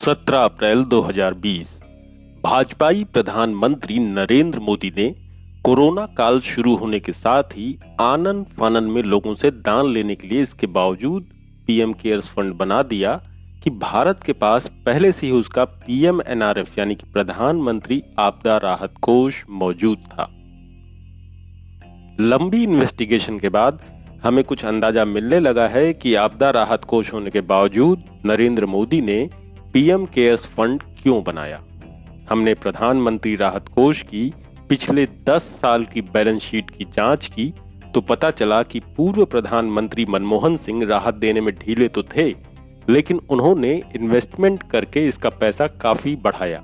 17 अप्रैल 2020 भाजपाई प्रधानमंत्री नरेंद्र मोदी ने कोरोना काल शुरू होने के साथ ही आनन फानन में लोगों से दान लेने के लिए इसके बावजूद पीएम केयर्स फंड बना दिया कि भारत के पास पहले से ही उसका पीएमएनआरएफ यानी कि प्रधानमंत्री आपदा राहत कोष मौजूद था। लंबी इन्वेस्टिगेशन के बाद हमें कुछ अंदाजा मिलने लगा है कि आपदा राहत कोष होने के बावजूद नरेंद्र मोदी ने पीएम केयर्स फंड क्यों बनाया। हमने प्रधानमंत्री राहत कोष की पिछले 10 साल की बैलेंस शीट की जांच की तो पता चला कि पूर्व प्रधानमंत्री मनमोहन सिंह राहत देने में ढीले तो थे, लेकिन उन्होंने इन्वेस्टमेंट करके इसका पैसा काफी बढ़ाया।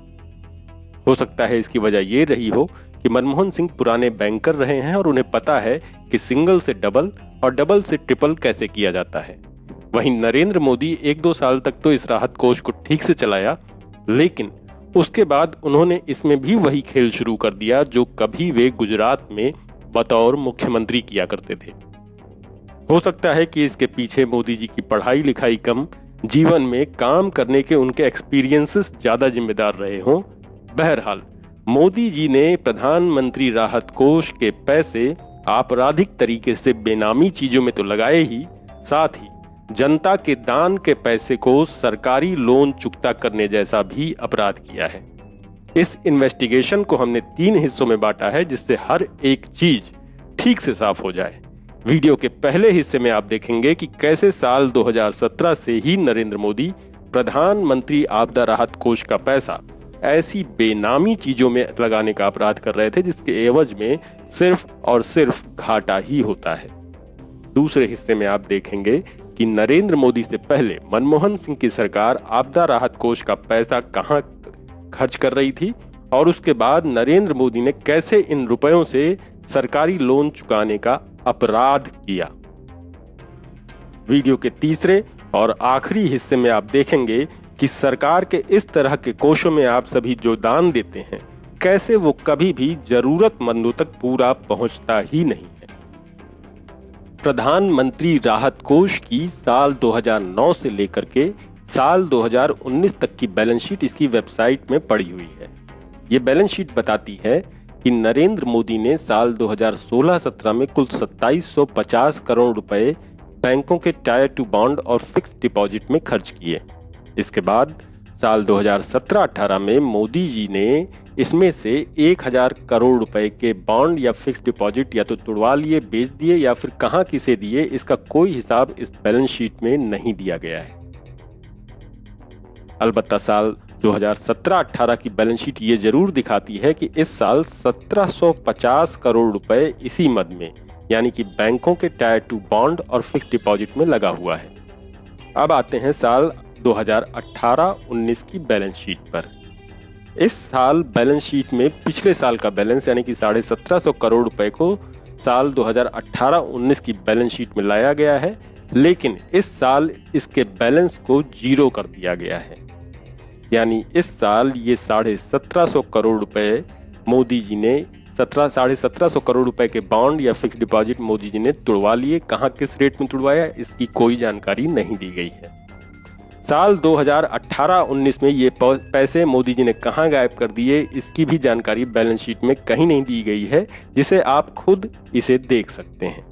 हो सकता है इसकी वजह यह रही हो कि मनमोहन सिंह पुराने बैंकर रहे हैं और उन्हें पता है कि सिंगल से डबल और डबल से ट्रिपल कैसे किया जाता है। वहीं नरेंद्र मोदी 1-2 साल तक तो इस राहत कोष को ठीक से चलाया, लेकिन उसके बाद उन्होंने इसमें भी वही खेल शुरू कर दिया जो कभी वे गुजरात में बतौर मुख्यमंत्री किया करते थे। हो सकता है कि इसके पीछे मोदी जी की पढ़ाई लिखाई कम, जीवन में काम करने के उनके एक्सपीरियंसेस ज्यादा जिम्मेदार रहे हों। बहरहाल मोदी जी ने प्रधानमंत्री राहत कोष के पैसे आपराधिक तरीके से बेनामी चीजों में तो लगाए ही, साथ ही जनता के दान के पैसे को सरकारी लोन चुकता करने जैसा भी अपराध किया है। इस इन्वेस्टिगेशन को हमने 3 हिस्सों में बांटा है जिससे हर एक चीज ठीक से साफ हो जाए। वीडियो के पहले हिस्से में आप देखेंगे कि कैसे साल 2017 से ही नरेंद्र मोदी प्रधानमंत्री आपदा राहत कोष का पैसा ऐसी बेनामी चीजों में लगाने का अपराध कर रहे थे जिसके एवज में सिर्फ और सिर्फ घाटा ही होता है। दूसरे हिस्से में आप देखेंगे कि नरेंद्र मोदी से पहले मनमोहन सिंह की सरकार आपदा राहत कोष का पैसा कहां खर्च कर रही थी और उसके बाद नरेंद्र मोदी ने कैसे इन रुपयों से सरकारी लोन चुकाने का अपराध किया। वीडियो के तीसरे और आखिरी हिस्से में आप देखेंगे कि सरकार के इस तरह के कोषों में आप सभी जो दान देते हैं कैसे वो कभी भी जरूरतमंदों तक पूरा पहुंचता ही नहीं है। प्रधानमंत्री राहत कोष की साल 2009 से लेकर के साल 2019 तक की बैलेंस शीट इसकी वेबसाइट में पड़ी हुई है। ये बैलेंस शीट बताती है कि नरेंद्र मोदी ने साल 2016-17 में कुल 2750 करोड़ रुपए बैंकों के टायर 2 बॉन्ड और फिक्स डिपॉजिट में खर्च किए। इसके बाद साल 2017-18 में मोदी जी ने इसमें से 1000 करोड़ रुपए के बॉन्ड या फिक्स डिपॉजिट या तो तुड़वा लिए, बेच दिए या फिर कहां किसे दिए, इसका कोई हिसाब इस बैलेंस शीट में नहीं दिया गया है। अलबत्ता साल 2017-18 की बैलेंस शीट ये जरूर दिखाती है कि इस साल 1750 करोड़ रुपए इसी मद में यानी कि बैंकों के टायर 2 बॉन्ड और फिक्स डिपॉजिट में लगा हुआ है। अब आते हैं साल 2018-19 की बैलेंस शीट पर। इस साल बैलेंस शीट में पिछले साल का बैलेंस यानी कि 1750 करोड़ रुपए को साल 2018-19 की बैलेंस शीट में लाया गया है, लेकिन इस साल इसके बैलेंस को जीरो कर दिया गया है। यानी इस साल ये 1750 करोड़ रुपए मोदी जी ने 1750 करोड़ रुपए के बॉन्ड या फिक्स डिपॉजिट मोदी जी ने तुड़वा लिए। कहां किस रेट में तुड़वाया इसकी कोई जानकारी नहीं दी गई है। साल 2018-19 में ये पैसे मोदी जी ने कहां गायब कर दिए इसकी भी जानकारी बैलेंस शीट में कहीं नहीं दी गई है, जिसे आप खुद इसे देख सकते हैं।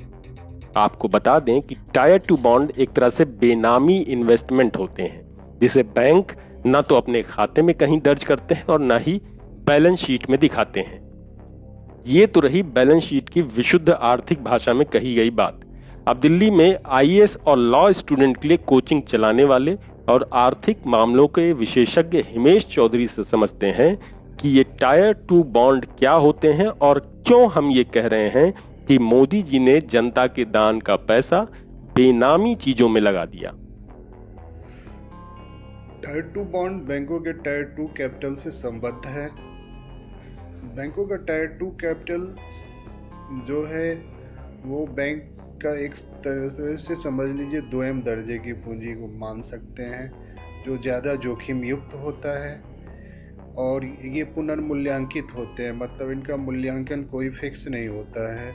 आपको बता दें कि टायर 2 बॉन्ड एक तरह से बेनामी इन्वेस्टमेंट होते हैं जिसे बैंक ना तो अपने खाते में कहीं दर्ज करते हैं और ना ही बैलेंस शीट में दिखाते हैं। ये तो रही बैलेंस शीट की विशुद्ध आर्थिक भाषा में कही गई बात। अब दिल्ली में आईएएस और लॉ स्टूडेंट के लिए कोचिंग चलाने वाले और आर्थिक मामलों के विशेषज्ञ हिमेश चौधरी से समझते हैं कि ये टायर 2 बॉन्ड क्या होते हैं और क्यों हम ये कह रहे हैं कि मोदी जी ने जनता के दान का पैसा बेनामी चीजों में लगा दिया। टायर 2 बॉन्ड बैंकों के टायर 2 कैपिटल से संबद्ध है। बैंकों का टायर 2 कैपिटल जो है वो बैंक का एक तरह से समझ लीजिए 2M दर्जे की पूंजी को मान सकते हैं, जो ज़्यादा जोखिम युक्त होता है और ये पुनर्मूल्यांकित होते हैं, मतलब इनका मूल्यांकन कोई फिक्स नहीं होता है।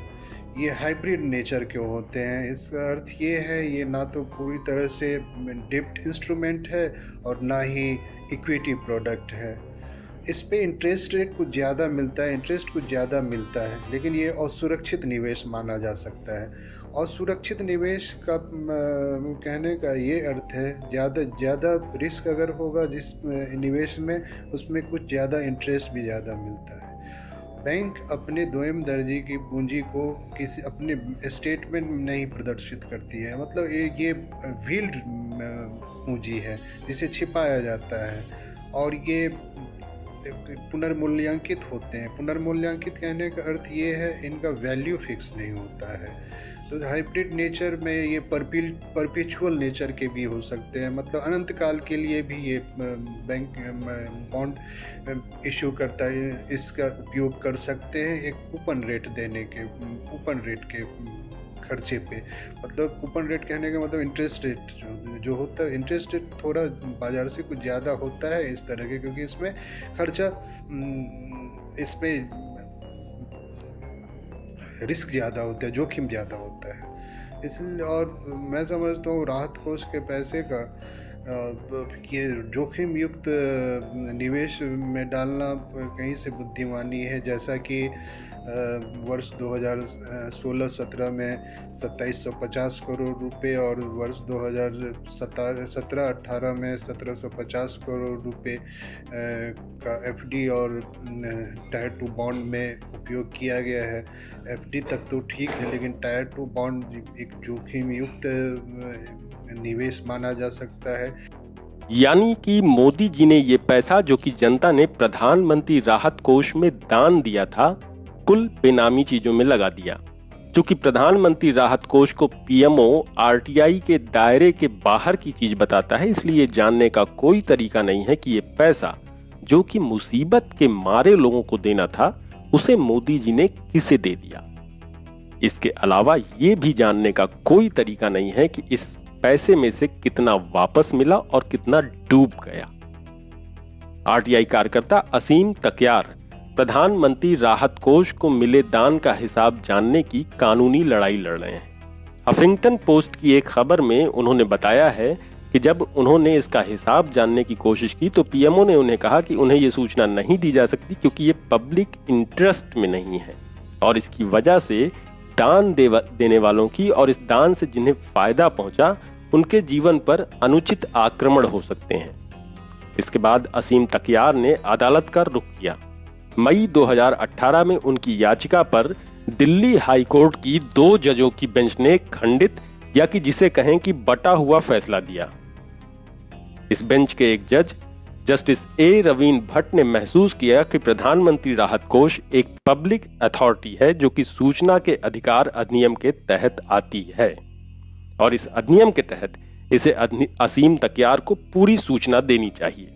ये हाइब्रिड नेचर के होते हैं। इसका अर्थ ये है ये ना तो पूरी तरह से डिप्ट इंस्ट्रूमेंट है और ना ही इक्विटी प्रोडक्ट है। इस पे इंटरेस्ट रेट कुछ ज़्यादा मिलता है, इंटरेस्ट कुछ ज़्यादा मिलता है, लेकिन ये असुरक्षित निवेश माना जा सकता है। और सुरक्षित निवेश का कहने का ये अर्थ है ज़्यादा रिस्क अगर होगा जिस निवेश में, उसमें कुछ ज़्यादा इंटरेस्ट भी ज़्यादा मिलता है। बैंक अपने दोयम दर्जे की पूंजी को किसी अपने स्टेटमेंट में नहीं प्रदर्शित करती है, मतलब ये व्हील्ड पूंजी है जिसे छिपाया जाता है, और ये पुनर्मूल्यांकित होते हैं। पुनर्मूल्यांकित कहने का अर्थ ये है इनका वैल्यू फिक्स नहीं होता है। तो हाइब्रिड नेचर में ये परपेचुअल नेचर के भी हो सकते हैं, मतलब अनंत काल के लिए भी ये बैंक बॉन्ड इशू करता है, इसका उपयोग कर सकते हैं एक कूपन रेट देने के, कूपन रेट के खर्चे पे। मतलब कूपन रेट कहने का मतलब इंटरेस्ट रेट जो होता है, इंटरेस्ट रेट थोड़ा बाजार से कुछ ज़्यादा होता है इस तरह के, क्योंकि इसमें खर्चा, इसमें रिस्क ज़्यादा होता है, जोखिम ज़्यादा होता है इसलिए। और मैं समझता हूँ राहत कोष के पैसे का ये जोखिम युक्त निवेश में डालना कहीं से बुद्धिमानी है, जैसा कि वर्ष 2016-17 में 2750 करोड़ रुपए और वर्ष 2017-18 में 1750 करोड़ रुपए का एफडी और टायर 2 बॉन्ड में उपयोग किया गया है। एफडी तक तो ठीक है, लेकिन टायर 2 बॉन्ड एक जोखिम युक्त निवेश माना जा सकता है। यानी कि मोदी जी ने ये पैसा जो कि जनता ने प्रधानमंत्री राहत कोष में दान दिया था, कुल बेनामी चीजों में लगा दिया। क्योंकि प्रधानमंत्री राहत कोष को पीएमओ आरटीआई के दायरे के बाहर की चीज बताता है, इसलिए जानने का कोई तरीका नहीं है कि ये पैसा जो कि मुसीबत के मारे लोगों को देना था, उसे मोदी जी ने किसे दे दिया। इसके अलावा ये भी जानने का कोई तरीका नहीं है कि इस पैसे में से कितना वापस मिला और कितना डूब गया। आरटीआई कार्यकर्ता असीम तकियार प्रधानमंत्री राहत कोष को मिले दान का हिसाब जानने की कानूनी लड़ाई लड़ रहे हैं। हफिंगटन पोस्ट की एक खबर में उन्होंने बताया है कि जब उन्होंने इसका हिसाब जानने की कोशिश की तो पीएमओ ने उन्हें कहा कि उन्हें यह सूचना नहीं दी जा सकती क्योंकि ये पब्लिक इंटरेस्ट में नहीं है, और इसकी वजह से दान देने वालों की और इस दान से जिन्हें फायदा पहुंचा उनके जीवन पर अनुचित आक्रमण हो सकते हैं। इसके बाद असीम तकियार ने अदालत का रुख किया। मई 2018 में उनकी याचिका पर दिल्ली हाई कोर्ट की 2 जजों की बेंच ने खंडित या कि जिसे कहें कि बटा हुआ फैसला दिया। इस बेंच के एक जज जस्टिस ए रवीन भट्ट ने महसूस किया कि प्रधानमंत्री राहत कोष एक पब्लिक अथॉरिटी है जो कि सूचना के अधिकार अधिनियम के तहत आती है, और इस अधिनियम के तहत इसे असीम तकियार को पूरी सूचना देनी चाहिए।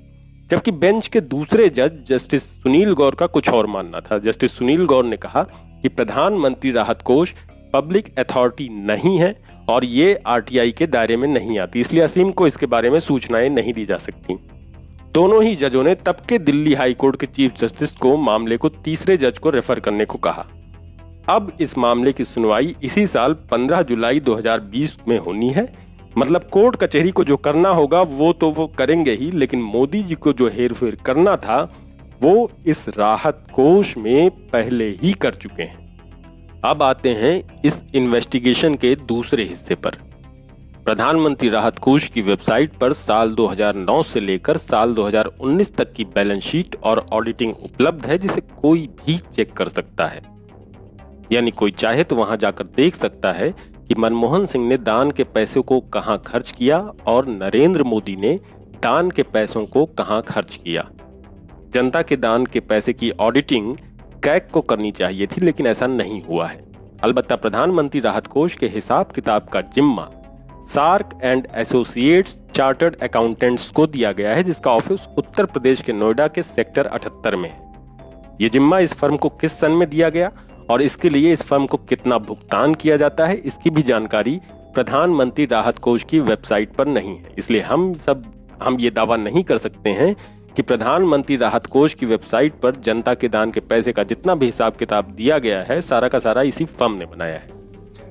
जबकि बेंच के दूसरे जज जस्टिस सुनील गौर का कुछ और मानना था। जस्टिस सुनील गौर ने कहा कि प्रधानमंत्री राहत कोष पब्लिक अथॉरिटी नहीं है और ये आरटीआई के दायरे में नहीं आती, इसलिए असीम को इसके बारे में सूचनाएं नहीं दी जा सकती। दोनों ही जजों ने तब के दिल्ली हाई कोर्ट के चीफ जस्टिस को मामले को तीसरे जज को रेफर करने को कहा। अब इस मामले की सुनवाई इसी साल 15 जुलाई 2020 में होनी है। मतलब कोर्ट कचहरी को जो करना होगा वो करेंगे ही, लेकिन मोदी जी को जो हेरफेर करना था वो इस राहत कोष में पहले ही कर चुके हैं। अब आते हैं इस इन्वेस्टिगेशन के दूसरे हिस्से पर। प्रधानमंत्री राहत कोष की वेबसाइट पर साल 2009 से लेकर साल 2019 तक की बैलेंस शीट और ऑडिटिंग उपलब्ध है, जिसे कोई भी चेक कर सकता है। यानी कोई चाहे तो वहां जाकर देख सकता है कि मनमोहन सिंह ने दान के पैसों को कहां खर्च किया और नरेंद्र मोदी ने दान के पैसों को कहां खर्च किया। जनता के दान के पैसे की ऑडिटिंग कैग को करनी चाहिए थी, लेकिन ऐसा नहीं हुआ है। अलबत्ता प्रधानमंत्री राहत कोष के हिसाब किताब का जिम्मा SARC and associates chartered accountants को दिया गया है, जिसका ऑफिस उत्तर प्रदेश के नोएडा के सेक्टर 78 में है। ये जिम्मा इस फर्म को किस सन में दिया गया और इसके लिए इस फर्म को कितना भुगतान किया जाता है, इसकी भी जानकारी प्रधानमंत्री राहत कोष की वेबसाइट पर नहीं है। इसलिए हम ये दावा नहीं कर सकते हैं कि प्रधानमंत्री राहत कोष की वेबसाइट पर जनता के दान के पैसे का जितना भी हिसाब किताब दिया गया है, सारा का सारा इसी फर्म ने बनाया है।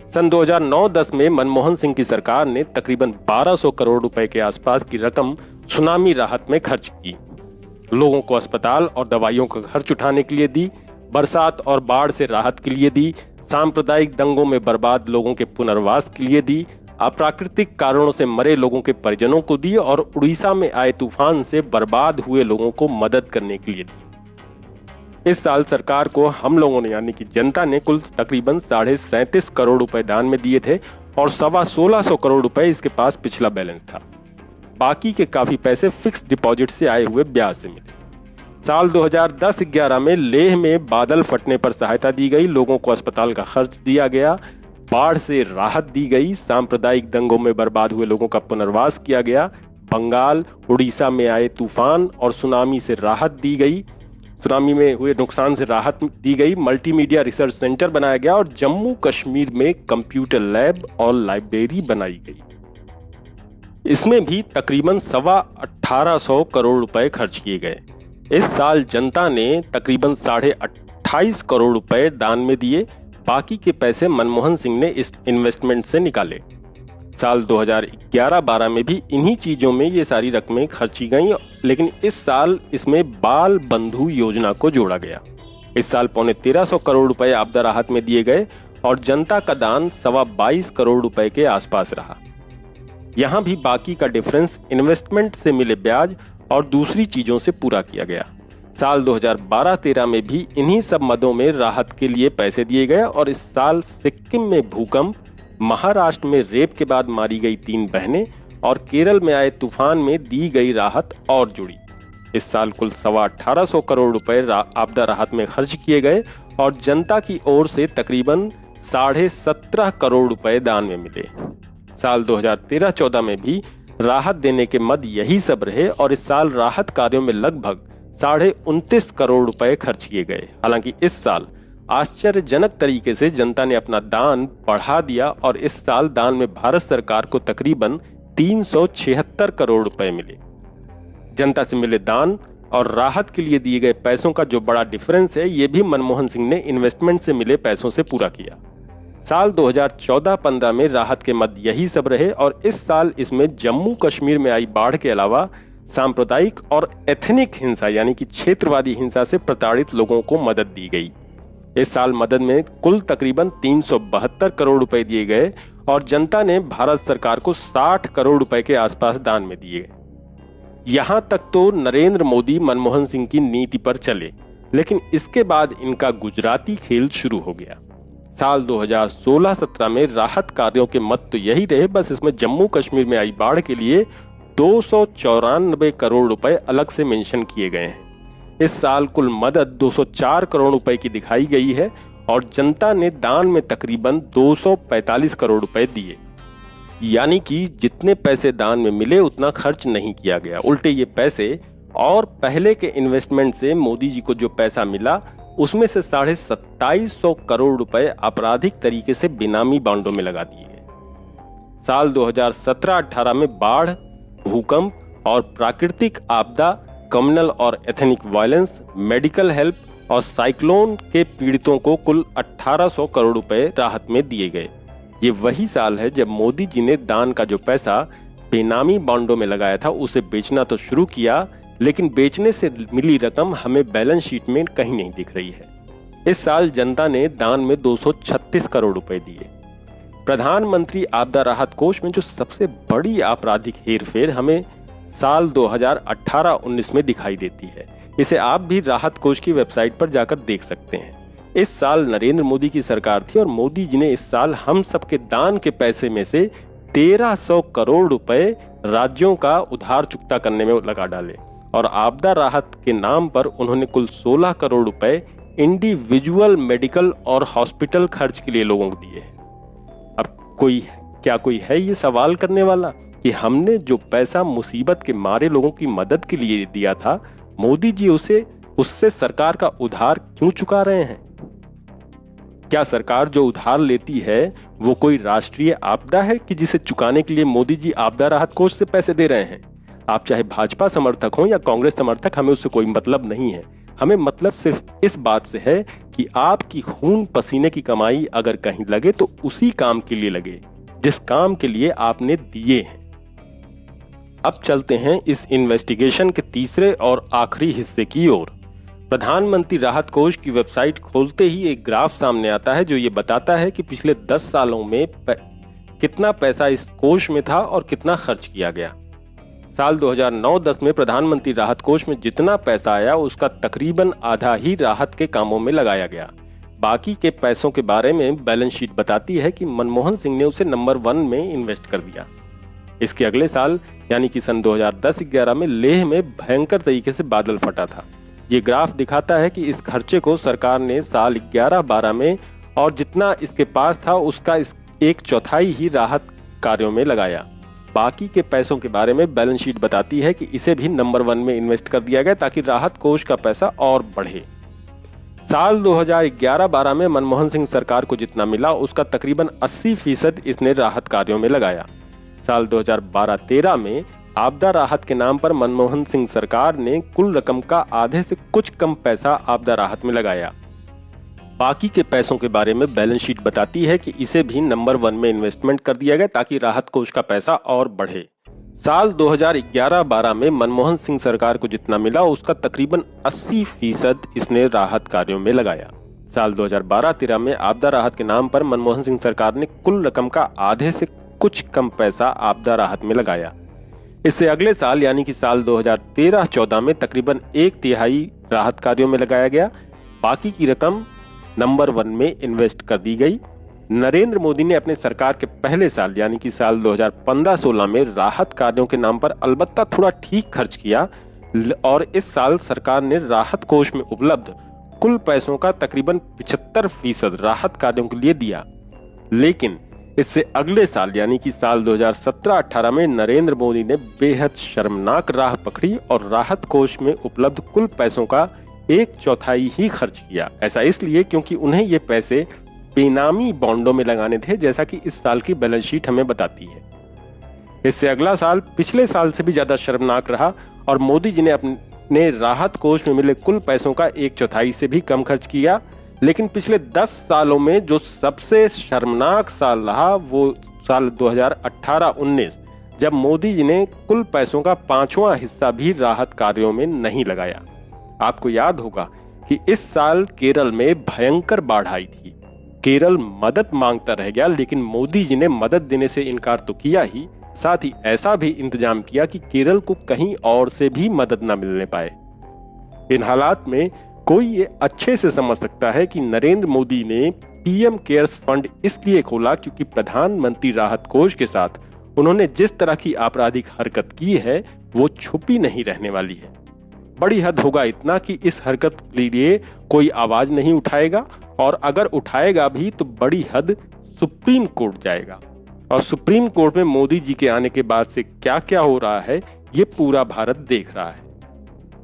सन 2009-10 में मनमोहन सिंह की सरकार ने तकरीबन 1200 करोड़ रुपए के आसपास की रकम सुनामी राहत में खर्च की, लोगों को अस्पताल और दवाइयों का खर्च उठाने के लिए दी, बरसात और बाढ़ से राहत के लिए दी, सांप्रदायिक दंगों में बर्बाद लोगों के पुनर्वास के लिए दी, अप्राकृतिक कारणों से मरे लोगों के परिजनों को दी और उड़ीसा में आए तूफान से बर्बाद हुए लोगों को मदद करने के लिए दी। इस साल सरकार को हम लोगों ने यानी कि जनता ने कुल तकरीबन 37.5 करोड़ रुपए दान में दिए थे और 1650 करोड़ रुपए इसके पास पिछला बैलेंस था। बाकी के काफी पैसे फिक्स डिपॉजिट से आए हुए ब्याज से मिले। साल 2010-11 में लेह में बादल फटने पर सहायता दी गई, लोगों को अस्पताल का खर्च दिया गया, बाढ़ से राहत दी गई, सांप्रदायिक दंगों में बर्बाद हुए लोगों का पुनर्वास किया गया, बंगाल उड़ीसा में आए तूफान और सुनामी से राहत दी गई, सुनामी में हुए नुकसान से राहत दी गई, मल्टीमीडिया रिसर्च सेंटर बनाया गया और जम्मू कश्मीर में कंप्यूटर लैब और लाइब्रेरी बनाई गई। इसमें भी तकरीबन 1850 करोड़ रुपए खर्च किए गए। इस साल जनता ने तकरीबन 28.5 करोड़ रुपए दान में दिए, बाकी के पैसे मनमोहन सिंह ने इस इन्वेस्टमेंट से निकाले। साल 2011-12 में भी इन्हीं चीजों में ये सारी रकमें खर्ची गईं, लेकिन इस साल इसमें बाल बंधु योजना को जोड़ा गया। इस साल 13.25 करोड़ रुपए आपदा राहत में दिए गए और जनता का दान 22 करोड़ रुपए के आसपास रहा। यहाँ भी बाकी का डिफरेंस इन्वेस्टमेंट से मिले ब्याज और दूसरी चीजों से पूरा किया गया। साल 2012-13 में भी इन्हीं सब मदों में राहत के लिए पैसे दिए गए और इस साल सिक्किम में भूकंप, महाराष्ट्र में रेप के बाद मारी गई 3 बहनें और केरल में आए तूफान में दी गई राहत और जुड़ी। इस साल कुल 1850 करोड़ रुपए आपदा राहत में खर्च किए गए और जनता की ओर से तकरीबन 17.5 करोड़ रुपए दान में मिले। साल 2013-14 में भी राहत देने के मद यही सब रहे और इस साल राहत कार्यों में लगभग 29.5 करोड़ रुपए खर्च किए गए। हालांकि इस साल आश्चर्यजनक तरीके से जनता ने अपना दान बढ़ा दिया और इस साल दान में भारत सरकार को तकरीबन 376 करोड़ रुपए मिले। जनता से मिले दान और राहत के लिए दिए गए पैसों का जो बड़ा डिफरेंस है, ये भी मनमोहन सिंह ने इन्वेस्टमेंट से मिले पैसों से पूरा किया। साल 2014-15 में राहत के मद यही सब रहे और इस साल इसमें जम्मू कश्मीर में आई बाढ़ के अलावा सांप्रदायिक और एथनिक हिंसा यानी कि क्षेत्रवादी हिंसा से प्रताड़ित लोगों को मदद दी गई। इस साल मदद में कुल तकरीबन 372 करोड़ रुपए दिए गए और जनता ने भारत सरकार को 60 करोड़ रुपए के आसपास दान में दिए। यहां तक तो नरेंद्र मोदी मनमोहन सिंह की नीति पर चले, लेकिन इसके बाद इनका गुजराती खेल शुरू हो गया। साल 2016-17 में राहत कार्यों के मद तो यही रहे, बस इसमें जम्मू कश्मीर में आई बाढ़ के लिए 294 करोड़ रुपए अलग से मेंशन किए गए हैं। इस साल कुल मदद 204 करोड़ रुपए की दिखाई गई है और जनता ने दान में तकरीबन 245 करोड़ रुपए दिए। यानी कि जितने पैसे दान में मिले उतना खर्च नहीं किया गया, उल्टे ये पैसे और पहले के इन्वेस्टमेंट से मोदी जी को जो पैसा मिला उसमें से 2750 करोड़ रुपए आपराधिक तरीके से बेनामी बॉन्डों में लगा दिए गए। साल 2017-18 में बाढ़, भूकंप और प्राकृतिक आपदा, कम्युनल और एथनिक वायलेंस, मेडिकल हेल्प और साइक्लोन के पीड़ितों को कुल 1800 करोड़ रुपए राहत में दिए गए। ये वही साल है जब मोदी जी ने दान का जो पैसा बेनामी बॉन्डों में लगाया था उसे बेचना तो शुरू किया, लेकिन बेचने से मिली रकम हमें बैलेंस शीट में कहीं नहीं दिख रही है। इस साल जनता ने दान में 236 करोड़ रुपए दिए। प्रधानमंत्री आपदा राहत कोष में जो सबसे बड़ी आपराधिक हेरफेर हमें साल 2018-19 में दिखाई देती है, इसे आप भी राहत कोष की वेबसाइट पर जाकर देख सकते हैं। इस साल नरेंद्र मोदी की सरकार थी और मोदी जी ने इस साल हम सबके दान के पैसे में से 1300 करोड़ रुपए राज्यों का उधार चुकता करने में लगा डाले और आपदा राहत के नाम पर उन्होंने कुल 16 करोड़ रुपए इंडिविजुअल मेडिकल और हॉस्पिटल खर्च के लिए लोगों को दिए। अब कोई है ये सवाल करने वाला कि हमने जो पैसा मुसीबत के मारे लोगों की मदद के लिए दिया था, मोदी जी उससे सरकार का उधार क्यों चुका रहे हैं? क्या सरकार जो उधार लेती है वो कोई राष्ट्रीय आपदा है कि जिसे चुकाने के लिए मोदी जी आपदा राहत कोष से पैसे दे रहे हैं? आप चाहे भाजपा समर्थक हो या कांग्रेस समर्थक, हमें उससे कोई मतलब नहीं है। हमें मतलब सिर्फ इस बात से है कि आपकी खून पसीने की कमाई अगर कहीं लगे तो उसी काम के लिए लगे जिस काम के लिए आपने दिए हैं। अब चलते हैं इस इन्वेस्टिगेशन के तीसरे और आखिरी हिस्से की ओर। प्रधानमंत्री राहत कोष की वेबसाइट खोलते ही एक ग्राफ सामने आता है जो ये बताता है कि पिछले 10 सालों में कितना पैसा इस कोष में था और कितना खर्च किया गया। साल 2009-10 में प्रधानमंत्री राहत कोष में जितना पैसा आया उसका तकरीबन आधा ही राहत के कामों में लगाया गया। बाकी के पैसों के बारे में बैलेंस शीट बताती है कि मनमोहन सिंह ने उसे नंबर 1 में इन्वेस्ट कर दिया। इसके अगले साल यानी कि सन 2010-11 में लेह में भयंकर तरीके से बादल फटा था। ये ग्राफ दिखाता है कि इस खर्चे को सरकार ने साल 11-12 में और जितना इसके पास था उसका 1/4 ही राहत कार्यों में लगाया। बाकी के पैसों के बारे में बैलेंस शीट बताती है कि इसे भी नंबर 1 में इन्वेस्ट कर दिया गया ताकि राहत कोष का पैसा और बढ़े। साल 2011-12 में मनमोहन सिंह सरकार को जितना मिला उसका तकरीबन 80% इसने राहत कार्यों में लगाया। साल 2012-13 में आपदा राहत के नाम पर मनमोहन सिंह सरकार ने कुल रकम का आधे से कुछ कम पैसा आपदा राहत में लगाया। बाकी के पैसों के बारे में बैलेंस शीट बताती है कि इसे भी नंबर 1 में इन्वेस्टमेंट कर दिया गया ताकि राहत कोष का पैसा और बढ़े। साल 2011-12 में मनमोहन सिंह सरकार को जितना मिला उसका तकरीबन 80% इसने राहत कार्यों में लगाया। साल 2012-13 में आपदा राहत के नाम पर मनमोहन सिंह सरकार ने कुल रकम का आधे से कुछ कम पैसा आपदा राहत में लगाया। इससे अगले साल यानी कि साल 2013-14 में तकरीबन 1/3 राहत कार्यों में लगाया गया। बाकी की रकम नंबर 1 में इन्वेस्ट कर दी गई। नरेंद्र मोदी ने अपने सरकार के पहले साल यानी कि साल 2015-16 में राहत कार्यों के नाम पर अलबत्ता थोड़ा ठीक खर्च किया और इस साल सरकार ने राहत कोष में उपलब्ध कुल पैसों का तकरीबन 75% राहत कार्यों के लिए दिया। लेकिन इससे अगले साल यानी कि साल 2017-18 में नरेंद्र मोदी ने बेहद शर्मनाक राह पकड़ी और राहत कोष में उपलब्ध कुल पैसों का 1/4 ही खर्च किया। ऐसा इसलिए क्योंकि उन्हें ये पैसे बेनामी बॉन्डों में लगाने थे, जैसा कि इस साल की बैलेंस शीट हमें बताती है। इससे अगला साल पिछले साल से भी ज्यादा शर्मनाक रहा और मोदी जी ने अपने राहत कोष में मिले कुल पैसों का 1/4 से भी कम खर्च किया। लेकिन पिछले 10 सालों में जो सबसे शर्मनाक साल रहा वो साल 2018-19 जब मोदी जी ने कुल पैसों का 5वां हिस्सा भी राहत कार्यों में नहीं लगाया। आपको याद होगा कि इस साल केरल में भयंकर बाढ़ आई थी। केरल मदद मांगता रह गया, लेकिन मोदी जी ने मदद देने से इनकार तो किया ही, साथ ही ऐसा भी इंतजाम किया कि केरल को कहीं और से भी मदद न मिलने पाए। इन हालात में कोई ये अच्छे से समझ सकता है कि नरेंद्र मोदी ने पीएम केयर्स फंड इसलिए खोला क्योंकि प्रधानमंत्री राहत कोष के साथ उन्होंने जिस तरह की आपराधिक हरकत की है वो छुपी नहीं रहने वाली है। बड़ी हद होगा इतना कि इस हरकत के लिए कोई आवाज नहीं उठाएगा और अगर उठाएगा भी तो बड़ी हद सुप्रीम कोर्ट जाएगा। और सुप्रीम कोर्ट में मोदी जी के आने के बाद से क्या क्या हो रहा है ये पूरा भारत देख रहा है।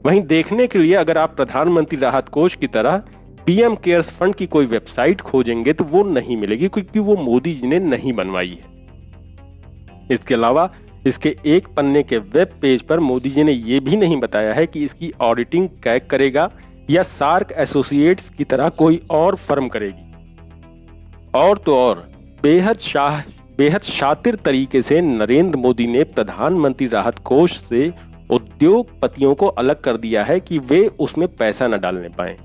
वहीं देखने के लिए अगर आप प्रधानमंत्री राहत कोष की तरह पीएम केयर्स फंड की कोई वेबसाइट खोजेंगे तो वो नहीं मिलेगी क्योंकि वो मोदी जी ने नहीं बनवाई है। इसके अलावा इसके एक पन्ने के वेब पेज पर मोदी जी ने यह भी नहीं बताया है कि इसकी ऑडिटिंग कैग करेगा या सार्क एसोसिएट्स की तरह कोई और फर्म करेगी। और तो और बेहद शातिर तरीके से नरेंद्र मोदी ने प्रधानमंत्री राहत कोष से उद्योगपतियों को अलग कर दिया है कि वे उसमें पैसा न डालने पाएं।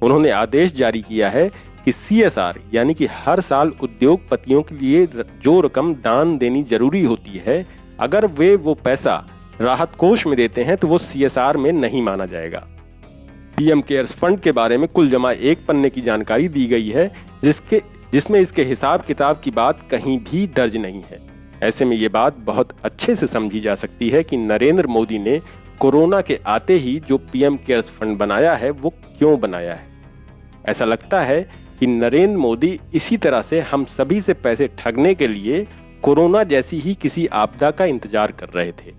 उन्होंने आदेश जारी किया है कि CSR यानी कि हर साल उद्योगपतियों के लिए जो रकम दान देनी जरूरी होती है, अगर वे वो पैसा राहत कोष में देते हैं तो वो CSR में नहीं माना जाएगा। पीएम केयर्स फंड के बारे में कुल जमा एक पन्ने की जानकारी दी गई है जिसमें इसके हिसाब किताब की बात कहीं भी दर्ज नहीं है। ऐसे में ये बात बहुत अच्छे से समझी जा सकती है कि नरेंद्र मोदी ने कोरोना के आते ही जो पीएम केयर्स फंड बनाया है वो क्यों बनाया है। ऐसा लगता है कि नरेंद्र मोदी इसी तरह से हम सभी से पैसे ठगने के लिए कोरोना जैसी ही किसी आपदा का इंतजार कर रहे थे।